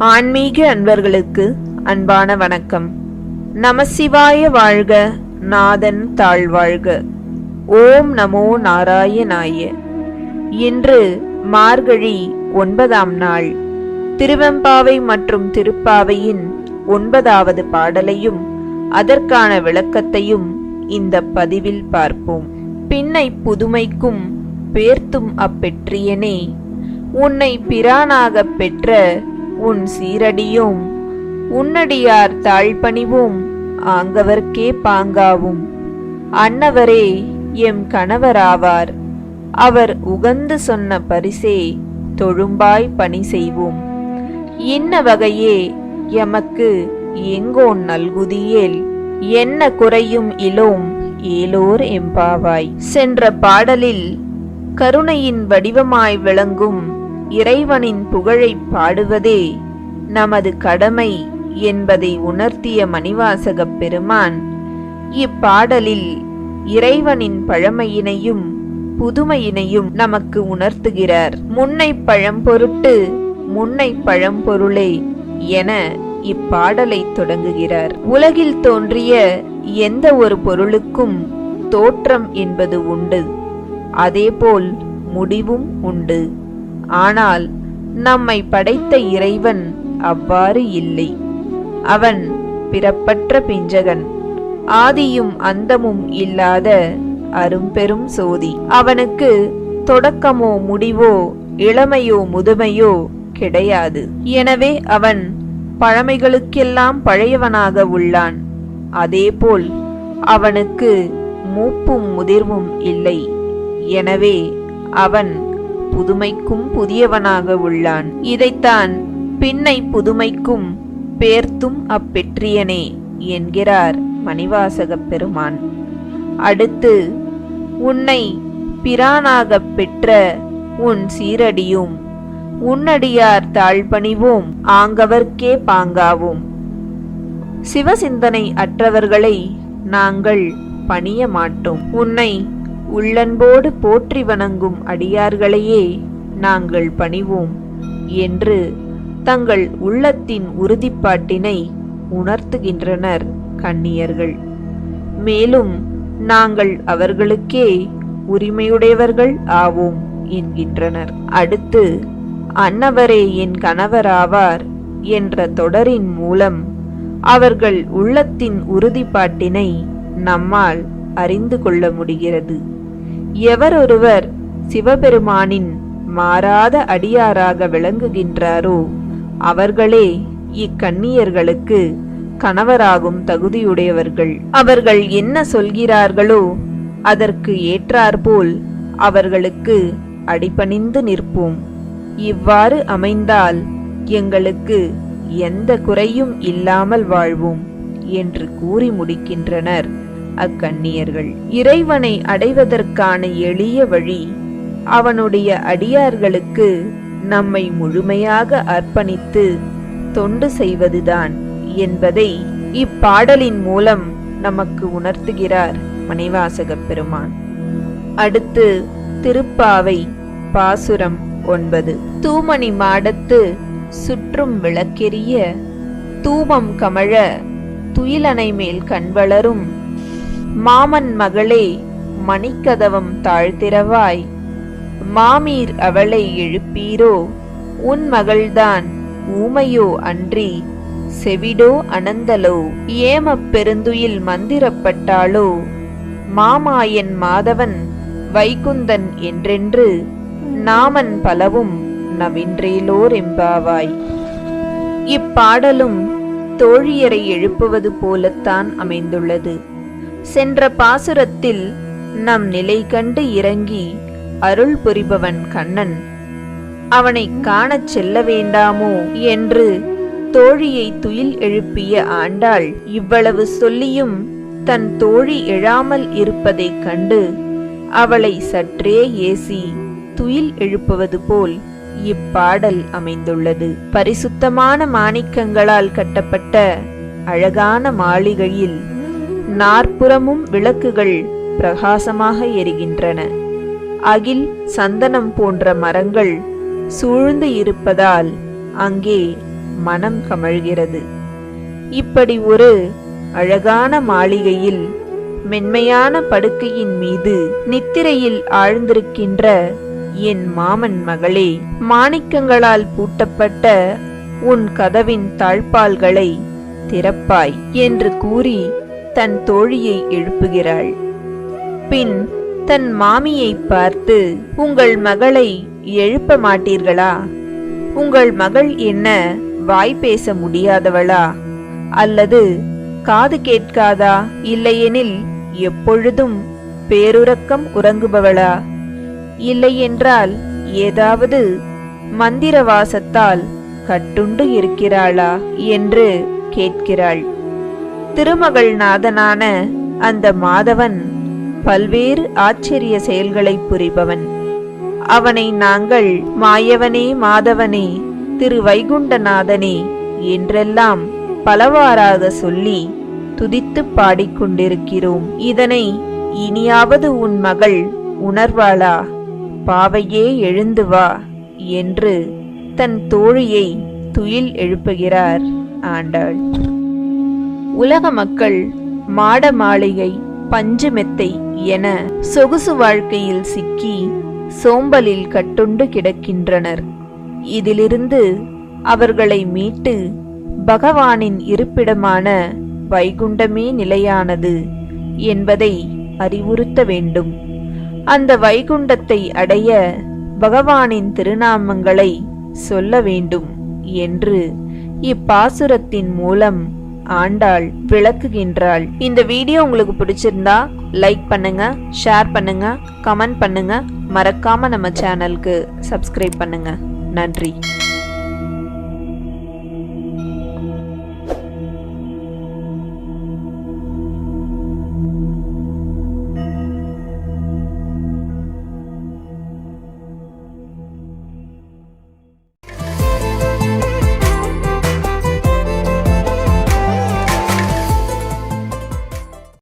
ஆன்மீக அன்பர்களுக்கு அன்பான வணக்கம். நமசிவாய வாழ்க, நாதன் தாழ்வாழ்க. ஓம் நமோ நாராயணாய. இன்று மார்கழி 9ஆம் நாள். திருவெம்பாவை மற்றும் திருப்பாவையின் 9வது பாடலையும் அதற்கான விளக்கத்தையும் இந்த பதிவில் பார்ப்போம். பின்னை புதுமைக்கும் பேர்த்தும் அப்பெற்றியனே, உன்னை பிரானாகப் பெற்ற உன் சீரடியோம், உன்னடியார் தாழ்பணிவோம் ஆங்கவர்க்கே பாங்காவும். அன்னவரே எம் கணவராவார், அவர் உகந்து சொன்ன பரிசே தொழும்பாய் பணி செய்வோம். இன்ன வகையே எமக்கு எங்கோன் நல்குதியேல், என்ன குறையும் இலோம் ஏலோர் எம்பாவாய். சென்ற பாடலில் கருணையின் வடிவமாய் விளங்கும் இறைவனின் புகழை பாடுவதே நமது கடமை என்பதை உணர்த்திய மணிவாசகப் பெருமான் இப்பாடலில் இறைவனின் பழமையினையும் புதுமையினையும் நமக்கு உணர்த்துகிறார். முன்னை பழம்பொருட்டு முன்னை பழம்பொருளே என இப்பாடலை தொடங்குகிறார். உலகில் தோன்றிய எந்த ஒரு பொருளுக்கும் தோற்றம் என்பது உண்டு, அதேபோல் முடிவும் உண்டு. ஆனால் நம்மை படைத்த இறைவன் அவ்வாறு இல்லை. அவன் பிறப்பற்ற பிஞ்சகன், ஆதியும் அந்தமும் இல்லாத அரும்பெரும் சோதி. அவனுக்கு தொடக்கமோ முடிவோ இளமையோ முதுமையோ கிடையாது. எனவே அவன் பழமைகளுக்கெல்லாம் பழையவனாக உள்ளான். அதேபோல் அவனுக்கு மூப்பும் முதிர்வும் இல்லை. எனவே அவன் புதுமைக்கும் புதியவனாக உள்ளான். இதைத்தான் பின்னை புதுமைக்கும் பேர்த்தும் அப்பெற்றியனே என்கிறார் மணிவாசகப் பெருமான். அடுத்து, உன்னை பிரானாகப் பெற்ற உன் சீரடியும், உன்னடியார் தாழ்பணிவோம் ஆங்கவர்க்கே பாங்காவும். சிவசிந்தனை அற்றவர்களை நாங்கள் பணிய மாட்டோம். உன்னை உள்ளன்போடு போற்றி வணங்கும் அடியார்களையே நாங்கள் பணிவோம் என்று தங்கள் உள்ளத்தின் உறுதிப்பாட்டினை உணர்த்துகின்றனர் கன்னியர்கள். மேலும் நாங்கள் அவர்களுக்கே உரிமையுடையவர்கள் ஆவோம் என்கின்றனர். அடுத்து, அன்னவரே என் கணவராவார் என்ற தொடரின் மூலம் அவர்கள் உள்ளத்தின் உறுதிப்பாட்டினை நம்மால் அறிந்து கொள்ள முடிகிறது. எவரொருவர் சிவபெருமானின் மாறாத அடியாராக விளங்குகின்றாரோ அவர்களே இக்கன்னியர்களுக்கு கணவராகும் தகுதியுடையவர்கள். அவர்கள் என்ன சொல்கிறார்களோ அதற்கு ஏற்றாற்போல் அவர்களுக்கு அடிபணிந்து நிற்போம். இவ்வாறு அமைந்தால் எங்களுக்கு எந்த குறையும் இல்லாமல் வாழ்வோம் என்று கூறி முடிக்கின்றனர் அக்கன்னியர்கள். இறைவனை அடைவதற்கான எளிய வழி அவனுடைய அடியார்களுக்கு நம்மை முழுமையாக அர்ப்பணித்து தொண்டு செய்வதுதான் என்பதை இப்பாடலின் மூலம் நமக்கு உணர்த்துகிறார் மணிவாசகப் பெருமான். அடுத்து, திருப்பாவை பாசுரம் 9. தூமணி மாடத்து சுற்றும் விளக்கெரிய, தூபம் கமழ துயிலனை மேல் கண்வளரும், மாமன் மகளே மணிக்கதவம் தாழ்த்திரவாய், மாமீர் அவளை எழுப்பீரோ, உன் மகள்தான் ஊமையோ அன்றி செவிடோ அனந்தலோ, ஏமப் பெருந்துயில் மந்திரப்பட்டாளோ, மாமாயன் மாதவன் வைகுந்தன் என்றென்று நாமன் பலவும் நவின்றேலோர் எம்பாவாய். இப்பாடலும் தோழியரை எழுப்புவது போலத்தான் அமைந்துள்ளது. சென்ற பாசுரத்தில் நம் நிலை கண்டு இறங்கி அருள் புரிபவன் கண்ணன், அவனை காணச் செல்ல வேண்டாமோ என்று தோழியை துயில் எழுப்பிய ஆண்டாள் இவ்வளவு சொல்லியும் தன் தோழி எழாமல் இருப்பதைக் கண்டு அவளை சற்றே ஏசி துயில் எழுப்புவது போல் இப்பாடல் அமைந்துள்ளது. பரிசுத்தமான மாணிக்கங்களால் கட்டப்பட்ட அழகான மாளிகையில் நாற்புறமும் விளக்குகள் பிரகாசமாக எரிகின்றன. அகில், சந்தனம் போன்ற மரங்கள் சூழ்ந்து இருப்பதால் அங்கே மனம் கமழ்கிறது. இப்படி ஒரு அழகான மாளிகையில் மென்மையான படுக்கையின் மீது நித்திரையில் ஆழ்ந்திருக்கின்ற என் மாமன் மகளே, மாணிக்கங்களால் பூட்டப்பட்ட உன் கதவின் தாழ்பால்களை திறப்பாய் என்று கூறி தன் தோழியை எழுப்புகிறாள். பின் தன் மாமியை பார்த்து, உங்கள் மகளை எழுப்ப மாட்டீர்களா? உங்கள் மகள் என்ன வாய் பேச முடியாதவளா? அல்லது காது கேட்காதா? இல்லையெனில் எப்பொழுதும் பேருறக்கம் உறங்குபவளா? இல்லையென்றால் ஏதாவது மந்திரவாசத்தால் கட்டுண்டு இருக்கிறாளா என்று கேட்கிறாள். திருமகள் நாதனான அந்த மாதவன் பல்வேறு ஆச்சரிய செயல்களை புரிபவன். அவனை நாங்கள் மாயவனே மாதவனே திரு வைகுண்டநாதனே என்றெல்லாம் பலவாறாக சொல்லி துதித்து பாடிக்கொண்டிருக்கிறோம். இதனை இனியாவது உன் மகள் உணர்வாளா? பாவையே எழுந்து வா என்று தன் தோழியை துயில் எழுப்புகிறார் ஆண்டாள். உலக மக்கள் மாட மாளிகை, பஞ்சு மெத்தை என சொகுசு வாழ்க்கையில் சிக்கி சோம்பலில் கட்டுண்டு கிடக்கின்றனர். இதிலிருந்து அவர்களை மீட்டு பகவானின் இருப்பிடமான வைகுண்டமே நிலையானது என்பதை அறிவுறுத்த வேண்டும். அந்த வைகுண்டத்தை அடைய பகவானின் திருநாமங்களை சொல்ல வேண்டும் என்று இப்பாசுரத்தின் மூலம் ஆண்டாள் விளக்குகின்றாள். இந்த வீடியோ உங்களுக்கு பிடிச்சிருந்தா லைக் பண்ணுங்க, ஷேர் பண்ணுங்க, கமெண்ட் பண்ணுங்க. மறக்காம நம்ம சேனலுக்கு சப்ஸ்கிரைப் பண்ணுங்க. நன்றி.